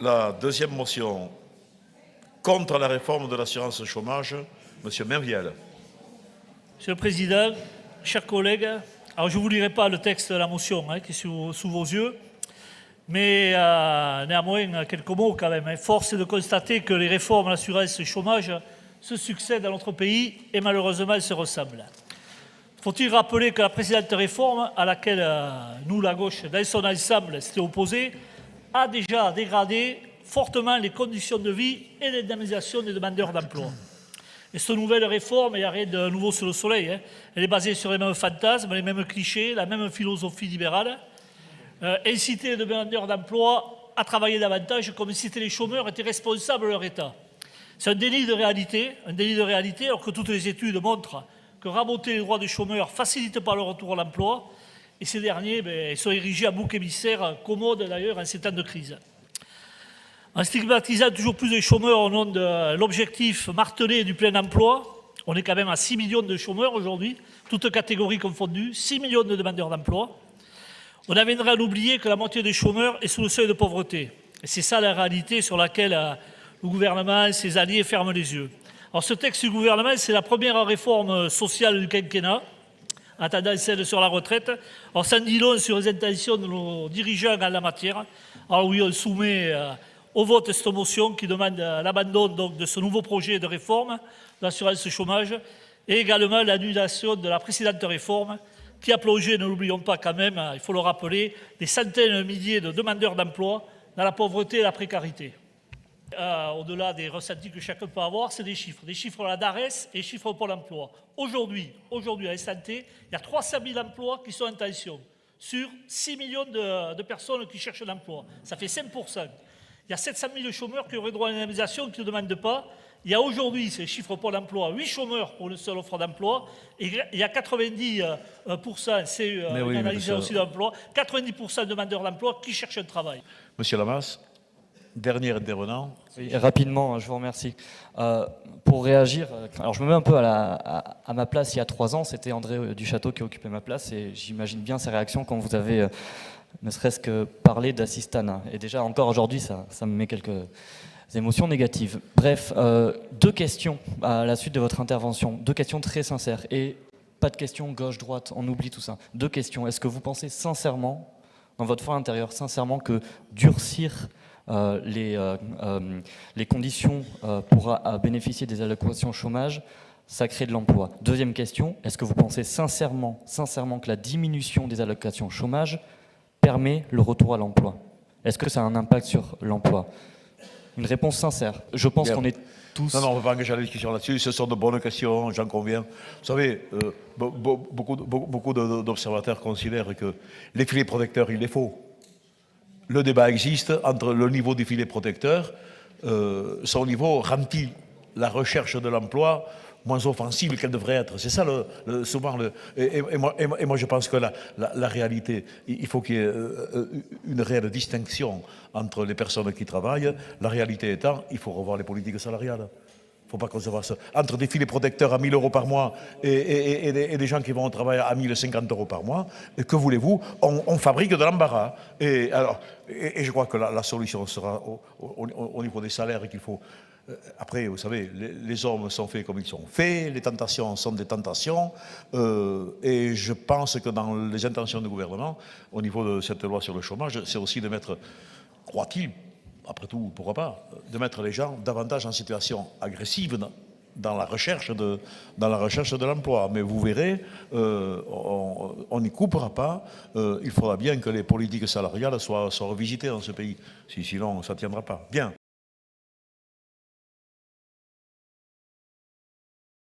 La deuxième motion contre la réforme de l'assurance chômage, M. Merviel. Monsieur le Président, chers collègues, alors je ne vous lirai pas le texte de la motion qui est sous vos yeux, mais néanmoins, quelques mots quand même. Force est de constater que les réformes à l'assurance chômage se succèdent dans notre pays et malheureusement elles se ressemblent. Faut-il rappeler que la précédente réforme, à laquelle nous, la gauche, dans son ensemble, s'était opposée, a déjà dégradé fortement les conditions de vie et l'indemnisation des demandeurs d'emploi. Et cette nouvelle réforme, il n'y a rien de nouveau sous le soleil. Elle est basée sur les mêmes fantasmes, les mêmes clichés, la même philosophie libérale. Inciter les demandeurs d'emploi à travailler davantage comme si les chômeurs étaient responsables de leur état. C'est un déni de réalité, alors que toutes les études montrent que raboter les droits des chômeurs ne facilite pas le retour à l'emploi. Et ces derniers sont érigés en bouc émissaire, commode d'ailleurs en ces temps de crise. En stigmatisant toujours plus les chômeurs au nom de l'objectif martelé du plein emploi, on est quand même à 6 millions de chômeurs aujourd'hui, toutes catégories confondues, 6 millions de demandeurs d'emploi. On viendrait à oublier que la moitié des chômeurs est sous le seuil de pauvreté. Et c'est ça la réalité sur laquelle le gouvernement et ses alliés ferment les yeux. Alors ce texte du gouvernement, c'est la première réforme sociale du quinquennat, en attendant celle sur la retraite. Alors ça en dit long sur les intentions de nos dirigeants en la matière. Alors oui, on soumet au vote cette motion qui demande l'abandon de ce nouveau projet de réforme de l'assurance chômage et également l'annulation de la précédente réforme qui a plongé, ne l'oublions pas quand même, il faut le rappeler, des centaines de milliers de demandeurs d'emploi dans la pauvreté et la précarité. Au-delà des ressentis que chacun peut avoir, c'est des chiffres de la DARES et des chiffres pour l'emploi. Aujourd'hui, à l'instant T, il y a 300 000 emplois qui sont en tension sur 6 millions de personnes qui cherchent l'emploi. Ça fait 5%. Il y a 700 000 chômeurs qui auraient droit à une indemnisation qui ne demandent pas. Il y a aujourd'hui, ces chiffres pour l'emploi, 8 chômeurs pour une seule offre d'emploi. Et il y a 90%, c'est une analyse aussi d'emploi, 90% de demandeurs d'emploi qui cherchent un travail. Monsieur Lamas, dernier intervenant. Oui, rapidement, je vous remercie. Pour réagir, alors je me mets un peu à ma place il y a 3 ans, c'était André Duchâteau qui occupait ma place et j'imagine bien ses réactions quand vous avez ne serait-ce que parlé d'Assistana. Et déjà, encore aujourd'hui, ça me met quelques émotions négatives. Bref, 2 questions à la suite de votre intervention, 2 questions très sincères et pas de questions gauche-droite, on oublie tout ça. 2 questions. Est-ce que vous pensez sincèrement, dans votre fort intérieur, sincèrement que durcir les conditions pour bénéficier des allocations chômage, ça crée de l'emploi? Deuxième question, est-ce que vous pensez sincèrement que la diminution des allocations chômage permet le retour à l'emploi? Est-ce que ça a un impact sur l'emploi? Une réponse sincère. Je pense qu'on est tous... Non, on ne va pas engager la discussion là-dessus. Ce sont de bonnes questions, j'en conviens. Vous savez, beaucoup d'observateurs considèrent que les filets protecteurs, il les faut. Le débat existe entre le niveau des filets protecteurs, son niveau rend-il la recherche de l'emploi moins offensive qu'elle devrait être? C'est ça souvent et moi je pense que la réalité, il faut qu'il y ait une réelle distinction entre les personnes qui travaillent. La réalité étant, il faut revoir les politiques salariales. Il ne faut pas concevoir ça. Entre des filets protecteurs à 1 000 € par mois et des gens qui vont au travail à 1 050 € par mois, que voulez-vous? On fabrique de l'embarras. Et je crois que la solution sera au niveau des salaires qu'il faut. Après, vous savez, les hommes sont faits comme ils sont faits, les tentations sont des tentations, et je pense que dans les intentions du gouvernement, au niveau de cette loi sur le chômage, c'est aussi de mettre, croit-il, après tout, pourquoi pas, de mettre les gens davantage en situation agressive dans la recherche de l'emploi. Mais vous verrez, on n'y coupera pas. Il faudra bien que les politiques salariales soient revisitées dans ce pays. Sinon, ça ne tiendra pas. Bien.